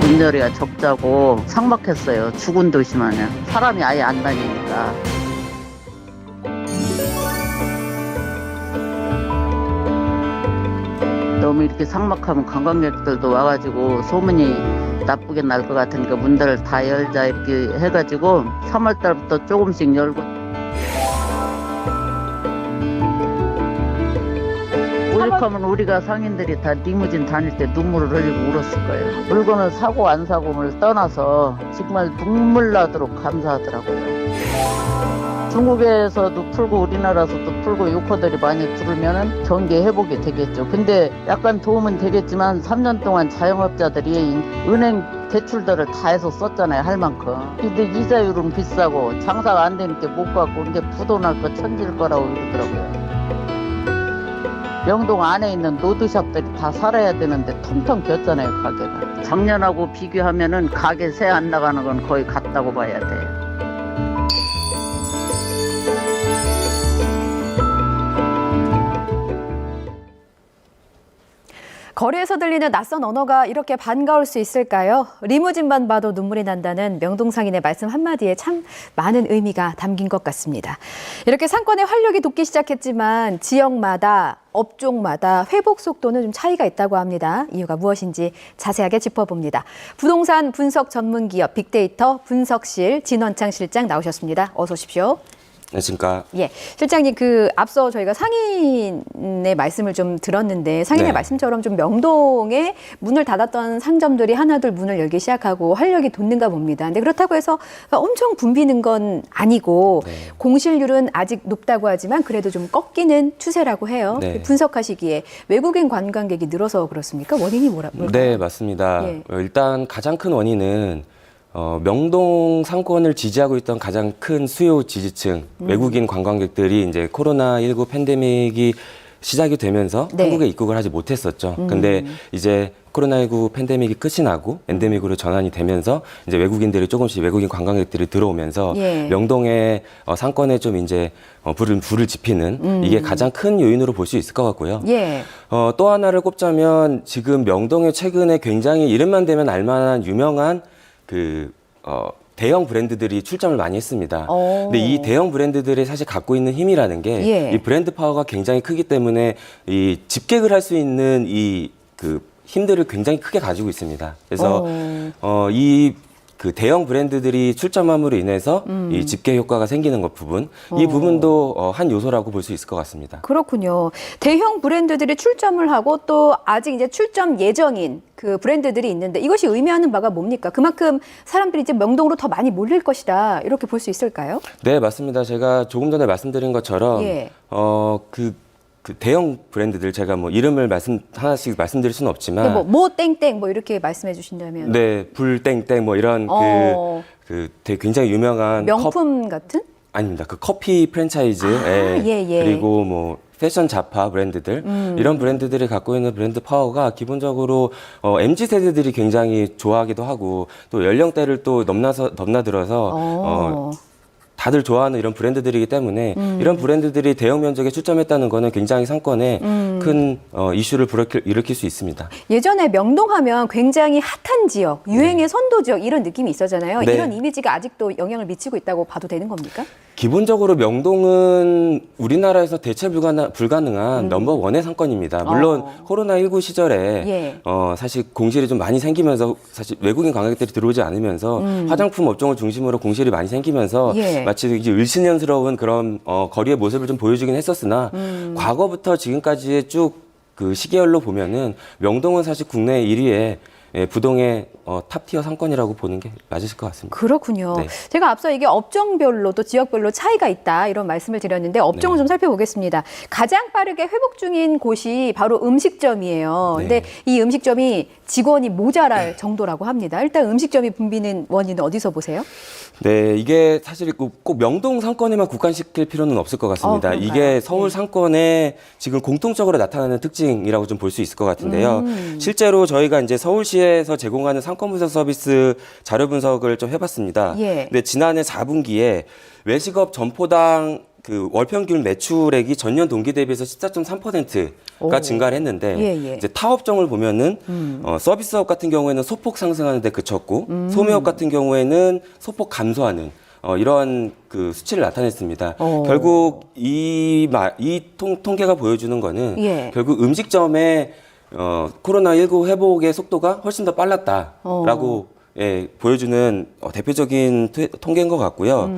문자리가 적자고 삭막했어요. 죽은 도시 마냥. 사람이 아예 안 다니니까. 너무 이렇게 삭막하면 관광객들도 와가지고 소문이 나쁘게 날 것 같으니까 문들을 다 열자 이렇게 해가지고 3월 달부터 조금씩 열고. 오죽하면 우리가 상인들이 다 리무진 다닐 때 눈물을 흘리고 울었을 거예요. 물건을 사고 안 사고를 떠나서 정말 눈물 나도록 감사하더라고요. 중국에서도 풀고 우리나라에서도 풀고 유커들이 많이 들으면은 경기 회복이 되겠죠. 근데 약간 도움은 되겠지만 3년 동안 자영업자들이 은행 대출들을 다 해서 썼잖아요. 할 만큼. 근데 이자율은 비싸고 장사가 안 되니까 못 갖고 이게 부도날 거 천질 거라고 그러더라고요. 명동 안에 있는 노드샵들이 다 살아야 되는데 텅텅 비었잖아요. 가게가. 작년하고 비교하면은 가게 새 안 나가는 건 거의 같다고 봐야 돼요. 거리에서 들리는 낯선 언어가 이렇게 반가울 수 있을까요? 리무진만 봐도 눈물이 난다는 명동 상인의 말씀 한마디에 참 많은 의미가 담긴 것 같습니다. 이렇게 상권의 활력이 돋기 시작했지만 지역마다 업종마다 회복 속도는 좀 차이가 있다고 합니다. 이유가 무엇인지 자세하게 짚어봅니다. 부동산 분석 전문 기업 빅데이터 분석실 진원창 실장 나오셨습니다. 어서 오십시오. 안녕하십니까. 예, 실장님 앞서 저희가 상인의 말씀을 좀 들었는데 상인의 말씀처럼 좀 명동에 문을 닫았던 상점들이 하나둘 문을 열기 시작하고 활력이 돋는가 봅니다. 근데 그렇다고 해서 엄청 붐비는 건 아니고 공실률은 아직 높다고 하지만 그래도 좀 꺾이는 추세라고 해요. 분석하시기에 외국인 관광객이 늘어서 그렇습니까? 원인이 뭘까요? 네, 맞습니다. 일단 가장 큰 원인은 명동 상권을 지지하고 있던 가장 큰 수요 지지층, 외국인 관광객들이 이제 코로나19 팬데믹이 시작이 되면서 한국에 입국을 하지 못했었죠. 근데 이제 코로나19 팬데믹이 끝이 나고 엔데믹으로 전환이 되면서 이제 외국인들이 조금씩 외국인 관광객들이 들어오면서 명동의 상권에 좀 이제 불을 지피는 이게 가장 큰 요인으로 볼 수 있을 것 같고요. 또 하나를 꼽자면 지금 명동에 최근에 굉장히 이름만 대면 알만한 유명한 대형 브랜드들이 출점을 많이 했습니다. 근데 이 대형 브랜드들이 사실 갖고 있는 힘이라는 게 이 브랜드 파워가 굉장히 크기 때문에 이 집객을 할 수 있는 힘들을 굉장히 크게 가지고 있습니다. 그래서 대형 브랜드들이 출점함으로 인해서 이 집계 효과가 생기는 것 부분, 이 부분도 한 요소라고 볼 수 있을 것 같습니다. 그렇군요. 대형 브랜드들이 출점을 하고 또 아직 이제 출점 예정인 그 브랜드들이 있는데 이것이 의미하는 바가 뭡니까? 그만큼 사람들이 이제 명동으로 더 많이 몰릴 것이다. 이렇게 볼 수 있을까요? 네, 맞습니다. 제가 조금 전에 말씀드린 것처럼 그 대형 브랜드들 제가 뭐 이름을 하나씩 말씀드릴 수는 없지만 뭐 땡땡 뭐 이렇게 말씀해 주신다면 불땡땡 뭐 이런 되게 굉장히 유명한 명품 같은? 아닙니다. 그 커피 프랜차이즈 그리고 뭐 패션 잡화 브랜드들 이런 브랜드들이 갖고 있는 브랜드 파워가 기본적으로 MZ 세대들이 굉장히 좋아하기도 하고 또 연령대를 또 넘나들어서 다들 좋아하는 이런 브랜드들이기 때문에 이런 브랜드들이 대형 면적에 출점했다는 거는 굉장히 상권에 큰 이슈를 일으킬 수 있습니다. 예전에 명동 하면 굉장히 핫한 지역, 유행의 선도 지역 이런 느낌이 있었잖아요. 이런 이미지가 아직도 영향을 미치고 있다고 봐도 되는 겁니까? 기본적으로 명동은 우리나라에서 대체 불가능한 넘버원의 상권입니다. 물론 코로나19 시절에 사실 공실이 좀 많이 생기면서 사실 외국인 관광객들이 들어오지 않으면서 화장품 업종을 중심으로 공실이 많이 생기면서 마치 이제 을신연스러운 그런 거리의 모습을 좀 보여주긴 했었으나 과거부터 지금까지의 쭉 그 시계열로 보면은 명동은 사실 국내 1위의 부동의 탑티어 상권이라고 보는 게 맞으실 것 같습니다. 그렇군요. 제가 앞서 이게 업종별로 또 지역별로 차이가 있다 이런 말씀을 드렸는데 업종을 좀 살펴보겠습니다. 가장 빠르게 회복 중인 곳이 바로 음식점이에요. 근데 이 음식점이 직원이 모자랄 정도라고 합니다. 일단 음식점이 붐비는 원인은 어디서 보세요? 네, 이게 사실 꼭 명동 상권에만 국한시킬 필요는 없을 것 같습니다. 이게 서울 상권에 지금 공통적으로 나타나는 특징이라고 좀 볼 수 있을 것 같은데요. 실제로 저희가 이제 서울시에서 제공하는 상권 분석 서비스 자료 분석을 좀 해봤습니다. 근데 지난해 4분기에 외식업 점포당 그 월평균 매출액이 전년 동기 대비해서 14.3%가 증가를 했는데 예, 예. 이제 타업종을 보면은 서비스업 같은 경우에는 소폭 상승하는 데 그쳤고 소매업 같은 경우에는 소폭 감소하는 이러한 그 수치를 나타냈습니다. 결국 이 통계가 보여주는 거는 예. 결국 음식점의 코로나19 회복의 속도가 훨씬 더 빨랐다라고 예, 보여주는 대표적인 통계인 것 같고요.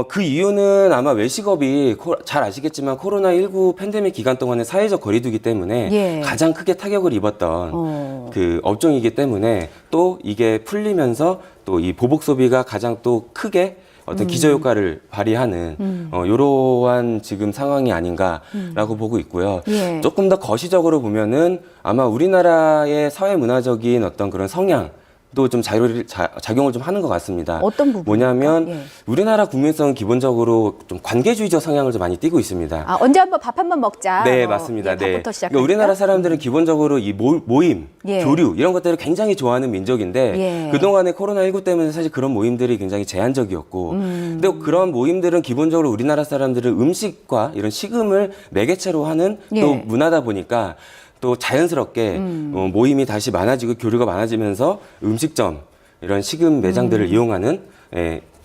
그 이유는 아마 외식업이 잘 아시겠지만 코로나19 팬데믹 기간 동안에 사회적 거리두기 때문에 예. 가장 크게 타격을 입었던 그 업종이기 때문에 또 이게 풀리면서 또 이 보복 소비가 가장 또 크게 어떤 기저효과를 발휘하는 이러한 지금 상황이 아닌가라고 보고 있고요. 예. 조금 더 거시적으로 보면은 아마 우리나라의 사회 문화적인 어떤 그런 성향 또 좀 작용을 좀 하는 것 같습니다. 어떤 부분? 뭐냐면 예. 우리나라 국민성은 기본적으로 좀 관계주의적 성향을 좀 많이 띠고 있습니다. 아, 언제 한번 밥 한번 먹자. 네, 뭐, 맞습니다. 예, 네. 밥부터 시작할까요? 그러니까 우리나라 사람들은 기본적으로 이 모임, 예. 교류 이런 것들을 굉장히 좋아하는 민족인데 예. 그동안에 코로나19 때문에 사실 그런 모임들이 굉장히 제한적이었고 근데 그런 모임들은 기본적으로 우리나라 사람들은 음식과 이런 식음을 매개체로 하는 또 예. 문화다 보니까 또 자연스럽게 모임이 다시 많아지고 교류가 많아지면서 음식점 이런 식음 매장들을 이용하는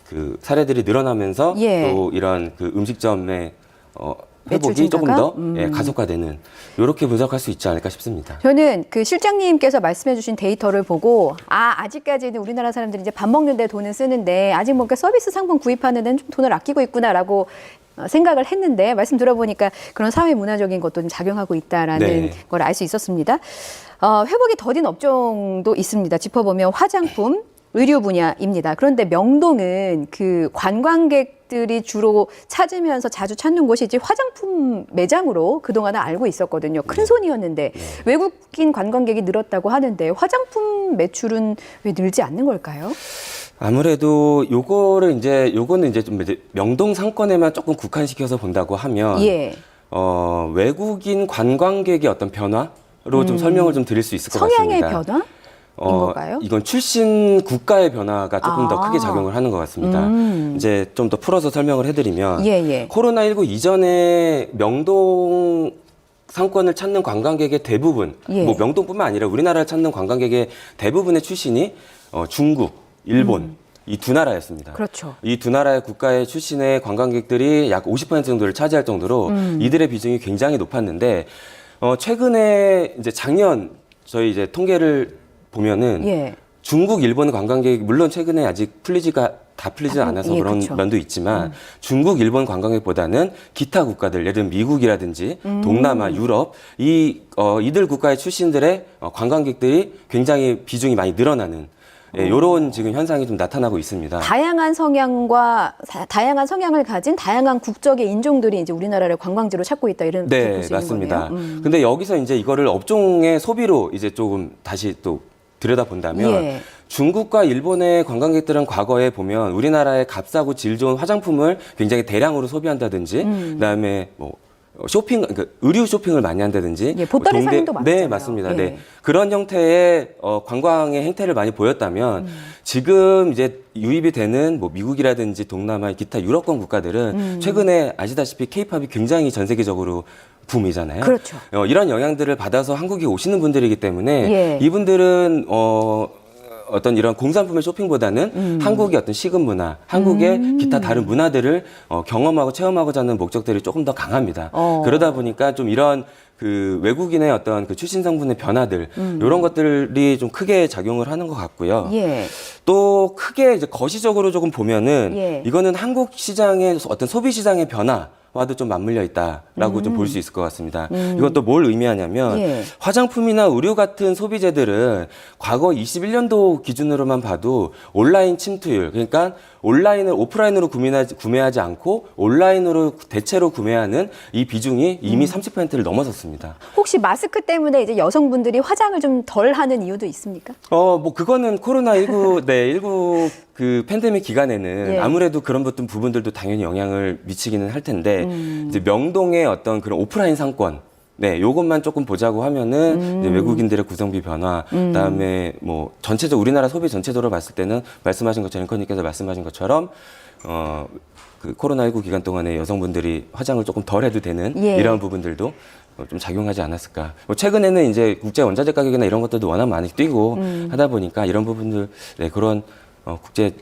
그 사례들이 늘어나면서 예. 또 이런 그 음식점의 매출 회복이 조금 증가가? 더 가속화되는 이렇게 분석할 수 있지 않을까 싶습니다. 저는 그 실장님께서 말씀해주신 데이터를 보고 아직까지는 우리나라 사람들이 이제 밥 먹는데 돈을 쓰는데 아직 뭔가 서비스 상품 구입하는 데는 좀 돈을 아끼고 있구나라고 생각을 했는데 말씀 들어보니까 그런 사회 문화적인 것도 좀 작용하고 있다라는 네. 걸 알 수 있었습니다. 회복이 더딘 업종도 있습니다. 짚어보면 화장품, 의류 분야입니다. 그런데 명동은 그 관광객들이 주로 찾으면서 자주 찾는 곳이지 화장품 매장으로 그동안은 알고 있었거든요. 큰 손이었는데 외국인 관광객이 늘었다고 하는데 화장품 매출은 왜 늘지 않는 걸까요? 아무래도 요거는 이제 좀 명동 상권에만 조금 국한시켜서 본다고 하면 예. 외국인 관광객의 어떤 변화로 좀 설명을 좀 드릴 수 있을 것 성향의 같습니다. 변화? 건가요? 이건 출신 국가의 변화가 조금 더 크게 작용을 하는 것 같습니다. 이제 좀 더 풀어서 설명을 해드리면 예. 코로나19 이전에 명동 상권을 찾는 관광객의 대부분, 예. 뭐 명동뿐만 아니라 우리나라를 찾는 관광객의 대부분의 출신이 중국, 일본 이 두 나라였습니다. 그렇죠. 이 두 나라의 국가의 출신의 관광객들이 약 50% 정도를 차지할 정도로 이들의 비중이 굉장히 높았는데 최근에 이제 작년 저희 이제 통계를 보면은 예. 중국, 일본 관광객 물론 최근에 아직 다 풀리지 않아서 예, 그런 그렇죠. 면도 있지만 중국, 일본 관광객보다는 기타 국가들, 예를 들면 미국이라든지 동남아, 유럽 이들 국가의 출신들의 관광객들이 굉장히 비중이 많이 늘어나는 이런 지금 현상이 좀 나타나고 있습니다. 다양한 성향을 가진 다양한 국적의 인종들이 이제 우리나라를 관광지로 찾고 있다 이런 네, 볼수 있는 맞습니다. 거네요. 근데 여기서 이제 이거를 업종의 소비로 이제 조금 다시 또 들여다본다면 예. 중국과 일본의 관광객들은 과거에 보면 우리나라의 값싸고 질 좋은 화장품을 굉장히 대량으로 소비한다든지 그다음에 뭐 그러니까 의류 쇼핑을 많이 한다든지 예, 보따리 사용도 많았잖아요. 네, 맞습니다. 예. 네. 그런 형태의 관광의 행태를 많이 보였다면 지금 이제 유입이 되는 뭐 미국이라든지 동남아 기타 유럽권 국가들은 최근에 아시다시피 케이팝이 굉장히 전 세계적으로 붐이잖아요. 그렇죠. 이런 영향들을 받아서 한국에 오시는 분들이기 때문에 예. 이분들은 어떤 이런 공산품의 쇼핑보다는 한국의 어떤 식음 문화, 한국의 기타 다른 문화들을 경험하고 체험하고자 하는 목적들이 조금 더 강합니다. 그러다 보니까 좀 이런 그 외국인의 어떤 그 출신 성분의 변화들 이런 것들이 좀 크게 작용을 하는 것 같고요. 예. 또 크게 이제 거시적으로 조금 보면은 예. 이거는 한국 시장의 어떤 소비 시장의 변화와도 좀 맞물려 있다라고 좀 볼 수 있을 것 같습니다. 이건 또 뭘 의미하냐면 예. 화장품이나 의류 같은 소비재들은 과거 21년도 기준으로만 봐도 온라인 침투율, 그러니까 온라인을 오프라인으로 구매하지 않고 온라인으로 대체로 구매하는 이 비중이 이미 30%를 넘어섰습니다. 혹시 마스크 때문에 이제 여성분들이 화장을 좀 덜 하는 이유도 있습니까? 뭐 그거는 코로나19 19 그 팬데믹 기간에는 예. 아무래도 그런 부분들도 당연히 영향을 미치기는 할 텐데 이제 명동의 어떤 그런 오프라인 상권 요것만 조금 보자고 하면은 이제 외국인들의 구성비 변화, 그다음에 뭐 우리나라 소비 전체적으로 봤을 때는 말씀하신 것처럼 앵커님께서 말씀하신 것처럼 그 코로나19 기간 동안에 여성분들이 화장을 조금 덜 해도 되는 예. 이런 부분들도 좀 작용하지 않았을까. 뭐 최근에는 이제 국제 원자재 가격이나 이런 것들도 워낙 많이 뛰고 하다 보니까 이런 부분들, 네, 그런 국제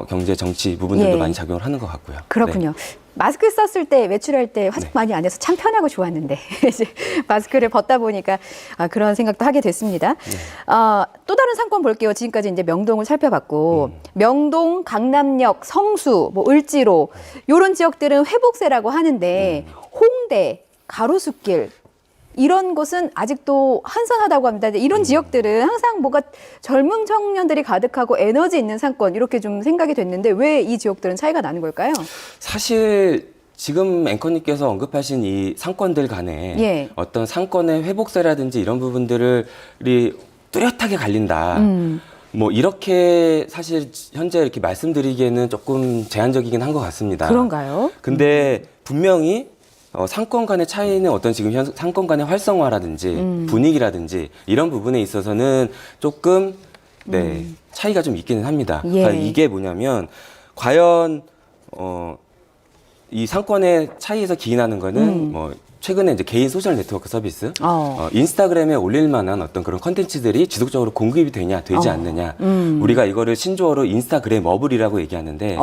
경제 정치 부분들도 예. 많이 작용을 하는 것 같고요. 그렇군요. 마스크 썼을 때 외출할 때 화장 많이 안 해서 참 편하고 좋았는데 이제 마스크를 벗다 보니까 그런 생각도 하게 됐습니다. 또 다른 상권 볼게요. 지금까지 이제 명동을 살펴봤고 명동, 강남역, 성수, 뭐 을지로 이런 지역들은 회복세라고 하는데 홍대, 가로수길 이런 곳은 아직도 한산하다고 합니다. 이런 지역들은 항상 뭐가 젊은 청년들이 가득하고 에너지 있는 상권 이렇게 좀 생각이 됐는데 왜 이 지역들은 차이가 나는 걸까요? 사실 지금 앵커님께서 언급하신 이 상권들 간에 예. 어떤 상권의 회복세라든지 이런 부분들이 뚜렷하게 갈린다. 뭐 이렇게 사실 현재 이렇게 말씀드리기에는 조금 제한적이긴 한 것 같습니다. 그런가요? 근데 분명히 상권 간의 차이는 어떤 지금 상권 간의 활성화라든지 분위기라든지 이런 부분에 있어서는 조금 네, 차이가 좀 있기는 합니다. 예. 그러니까 이게 뭐냐면 과연 이 상권의 차이에서 기인하는 거는 뭐 최근에 이제 개인 소셜 네트워크 서비스, 인스타그램에 올릴 만한 어떤 그런 컨텐츠들이 지속적으로 공급이 되지 않느냐. 우리가 이거를 신조어로 인스타그램어블이라고 얘기하는데,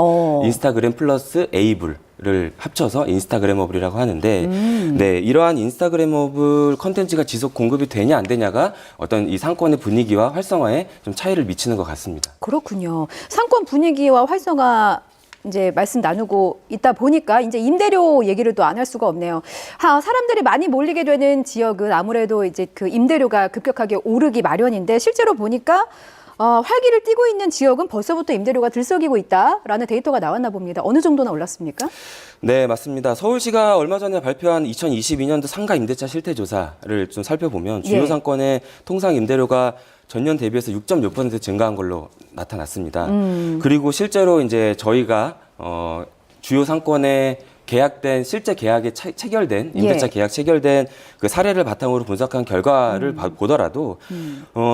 인스타그램 플러스 에이블을 합쳐서 인스타그램어블이라고 하는데, 네, 이러한 인스타그램어블 컨텐츠가 지속 공급이 되냐 안 되냐가 어떤 이 상권의 분위기와 활성화에 좀 차이를 미치는 것 같습니다. 그렇군요. 상권 분위기와 활성화 이제 말씀 나누고 있다 보니까 이제 임대료 얘기를 또 안 할 수가 없네요. 사람들이 많이 몰리게 되는 지역은 아무래도 이제 그 임대료가 급격하게 오르기 마련인데 실제로 보니까 활기를 띠고 있는 지역은 벌써부터 임대료가 들썩이고 있다라는 데이터가 나왔나 봅니다. 어느 정도나 올랐습니까? 네, 맞습니다. 서울시가 얼마 전에 발표한 2022년도 상가 임대차 실태 조사를 좀 살펴보면 주요 예. 상권의 통상 임대료가 전년 대비해서 6.6% 증가한 걸로 나타났습니다. 그리고 실제로 이제 저희가 주요 상권에 계약된 실제 계약에 체결된 임대차 예. 계약 체결된 그 사례를 바탕으로 분석한 결과를 보더라도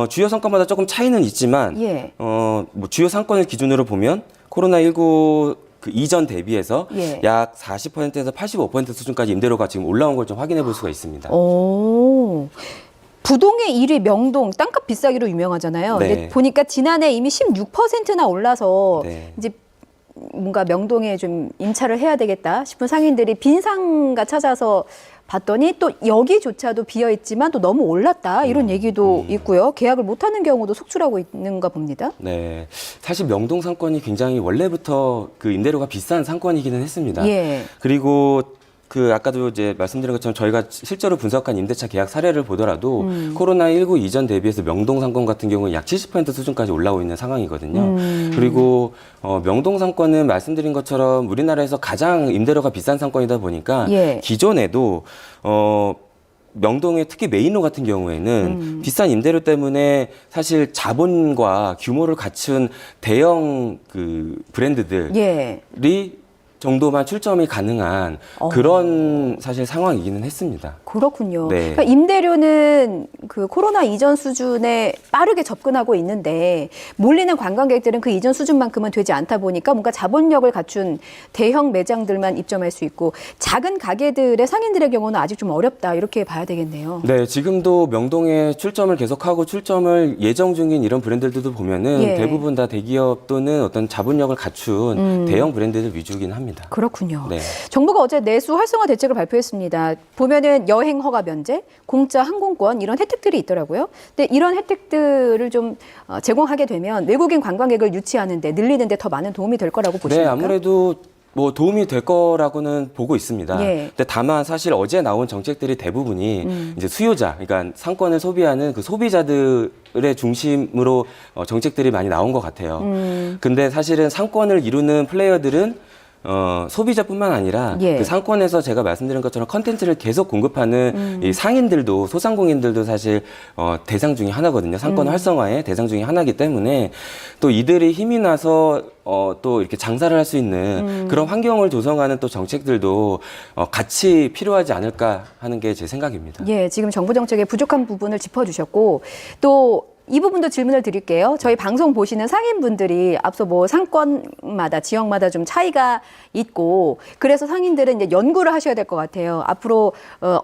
주요 상권마다 조금 차이는 있지만 예. 뭐 주요 상권을 기준으로 보면 코로나19 그 이전 대비해서 예. 약 40%에서 85% 수준까지 임대료가 지금 올라온 걸 좀 확인해 볼 수가 있습니다. 오. 부동의 1위 명동 땅값 비싸기로 유명하잖아요. 네. 근데 보니까 지난해 이미 16%나 올라서 네. 이제 뭔가 명동에 좀 임차를 해야 되겠다 싶은 상인들이 빈 상가 찾아서 봤더니 또 여기조차도 비어 있지만 또 너무 올랐다 이런 얘기도 있고요. 계약을 못하는 경우도 속출하고 있는가 봅니다. 네, 사실 명동 상권이 굉장히 원래부터 그 임대료가 비싼 상권이기는 했습니다. 예. 그리고 그 아까도 이제 말씀드린 것처럼 저희가 실제로 분석한 임대차 계약 사례를 보더라도 코로나19 이전 대비해서 명동 상권 같은 경우는 약 70% 수준까지 올라오고 있는 상황이거든요. 그리고 명동 상권은 말씀드린 것처럼 우리나라에서 가장 임대료가 비싼 상권이다 보니까 예. 기존에도 명동의 특히 메인로 같은 경우에는 비싼 임대료 때문에 사실 자본과 규모를 갖춘 대형 그 브랜드들이 예. 정도만 출점이 가능한 그런 사실 상황이기는 했습니다. 그렇군요. 네. 그러니까 임대료는 그 코로나 이전 수준에 빠르게 접근하고 있는데 몰리는 관광객들은 그 이전 수준만큼은 되지 않다 보니까 뭔가 자본력을 갖춘 대형 매장들만 입점할 수 있고 작은 가게들의 상인들의 경우는 아직 좀 어렵다 이렇게 봐야 되겠네요. 네, 지금도 명동에 출점을 계속하고 출점을 예정 중인 이런 브랜드들도 보면은 예. 대부분 다 대기업 또는 어떤 자본력을 갖춘 대형 브랜드들 위주이긴 합니다. 그렇군요. 네. 정부가 어제 내수 활성화 대책을 발표했습니다. 보면은 여행 허가 면제, 공짜 항공권 이런 혜택들이 있더라고요. 근데 이런 혜택들을 좀 제공하게 되면 외국인 관광객을 유치하는데 늘리는데 더 많은 도움이 될 거라고 보십니까? 네, 아무래도 뭐 도움이 될 거라고는 보고 있습니다. 예. 근데 다만 사실 어제 나온 정책들이 대부분이 이제 수요자, 그러니까 상권을 소비하는 그 소비자들의 중심으로 정책들이 많이 나온 것 같아요. 근데 사실은 상권을 이루는 플레이어들은 소비자뿐만 아니라 예. 그 상권에서 제가 말씀드린 것처럼 컨텐츠를 계속 공급하는 이 상인들도 소상공인들도 사실 대상 중에 하나거든요. 상권 활성화의 대상 중에 하나이기 때문에 또 이들이 힘이 나서 또 이렇게 장사를 할 수 있는 그런 환경을 조성하는 또 정책들도 같이 필요하지 않을까 하는 게 제 생각입니다. 예, 지금 정부 정책의 부족한 부분을 짚어주셨고 또 이 부분도 질문을 드릴게요. 저희 방송 보시는 상인분들이 앞서 뭐 상권마다 지역마다 좀 차이가 있고 그래서 상인들은 이제 연구를 하셔야 될 것 같아요. 앞으로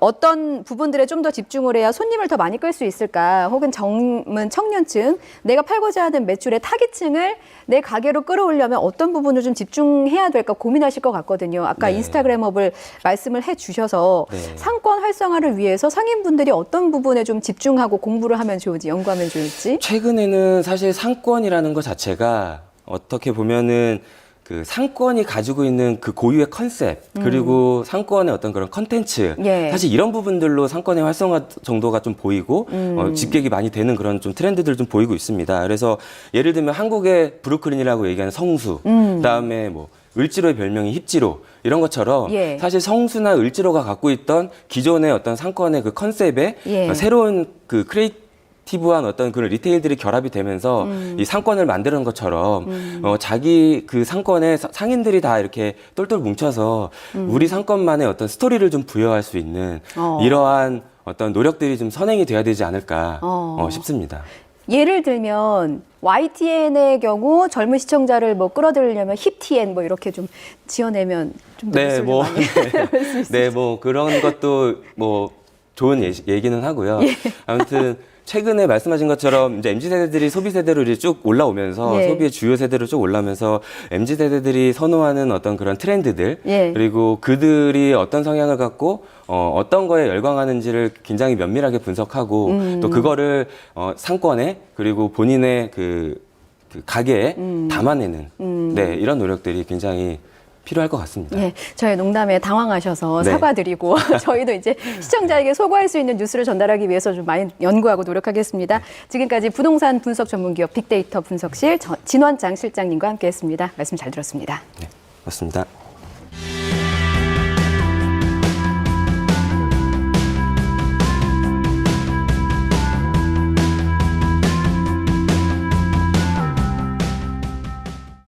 어떤 부분들에 좀 더 집중을 해야 손님을 더 많이 끌 수 있을까? 혹은 젊은 청년층, 내가 팔고자 하는 매출의 타깃층을 내 가게로 끌어오려면 어떤 부분을 좀 집중해야 될까 고민하실 것 같거든요. 아까 네. 인스타그램업을 말씀을 해주셔서 네. 상권 활성화를 위해서 상인분들이 어떤 부분에 좀 집중하고 공부를 하면 좋을지, 연구하면 좋을지. 최근에는 사실 상권이라는 것 자체가 어떻게 보면은 그 상권이 가지고 있는 그 고유의 컨셉 그리고 상권의 어떤 그런 컨텐츠 예. 사실 이런 부분들로 상권의 활성화 정도가 좀 보이고 집객이 많이 되는 그런 좀 트렌드들 좀 보이고 있습니다. 그래서 예를 들면 한국의 브루클린이라고 얘기하는 성수, 그다음에 뭐 을지로의 별명이 힙지로 이런 것처럼 예. 사실 성수나 을지로가 갖고 있던 기존의 어떤 상권의 그 컨셉에 예. 새로운 그 크리에이티브한 어떤 그런 리테일들이 결합이 되면서 이 상권을 만드는 것처럼 자기 그 상권에 상인들이 다 이렇게 똘똘 뭉쳐서 우리 상권만의 어떤 스토리를 좀 부여할 수 있는 이러한 어떤 노력들이 좀 선행이 돼야 되지 않을까 싶습니다. 예를 들면 YTN의 경우 젊은 시청자를 뭐 끌어들이려면 힙TN 뭐 이렇게 좀 지어내면 좀 더 네, 뭐, 많이 할 수 있을지. 네, 뭐 그런 것도 뭐 좋은 얘기는 하고요. 아무튼 최근에 말씀하신 것처럼 이제 MZ 세대들이 소비 세대로 이제 쭉 올라오면서 예. 소비의 주요 세대로 쭉 올라오면서 MZ 세대들이 선호하는 어떤 그런 트렌드들 예. 그리고 그들이 어떤 성향을 갖고 어떤 거에 열광하는지를 굉장히 면밀하게 분석하고 또 그거를 상권에 그리고 본인의 그 가게에 담아내는 네, 이런 노력들이 굉장히 필요할 것 같습니다. 예, 저희 농담에 당황하셔서 네. 사과드리고 저희도 이제 시청자에게 소구할 수 있는 뉴스를 전달하기 위해서 좀 많이 연구하고 노력하겠습니다. 지금까지 부동산 분석 전문기업 빅데이터 분석실 진원장 실장님과 함께했습니다. 말씀 잘 들었습니다. 네, 맞습니다.